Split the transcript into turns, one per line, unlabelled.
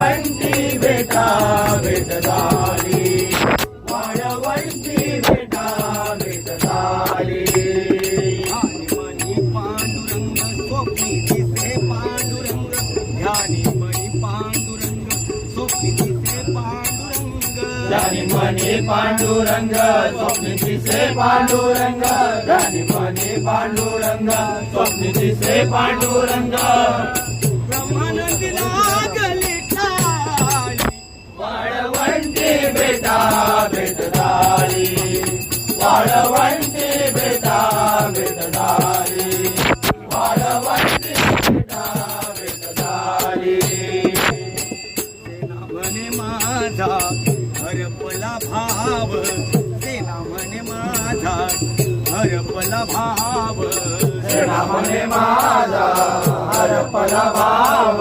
वाळवंटी बेटा भेट झाली, वाळवंटी बेटा भेट झाली.
ध्यानी मनी पांडुरंग स्वप्नी दिसे पांडुरंग,
ध्यानी मनी पांडुरंग स्वप्नी दिसे पांडुरंग, ध्यानी मनी पांडुरंग स्वप्नी दिसे पांडुरंग.
ब्रह्मानंदी लागली टाळी,
वाळवंटी बेटा भेट झाली, वाळवंटी बेटा भेट झाली, वाळवंटी बेटा भेट झाली.
सेना म्हणे माझा हरपला भाव, सेना म्हणे माझा हरपला भाव,
सेना म्हणे माझा हरपला भाव,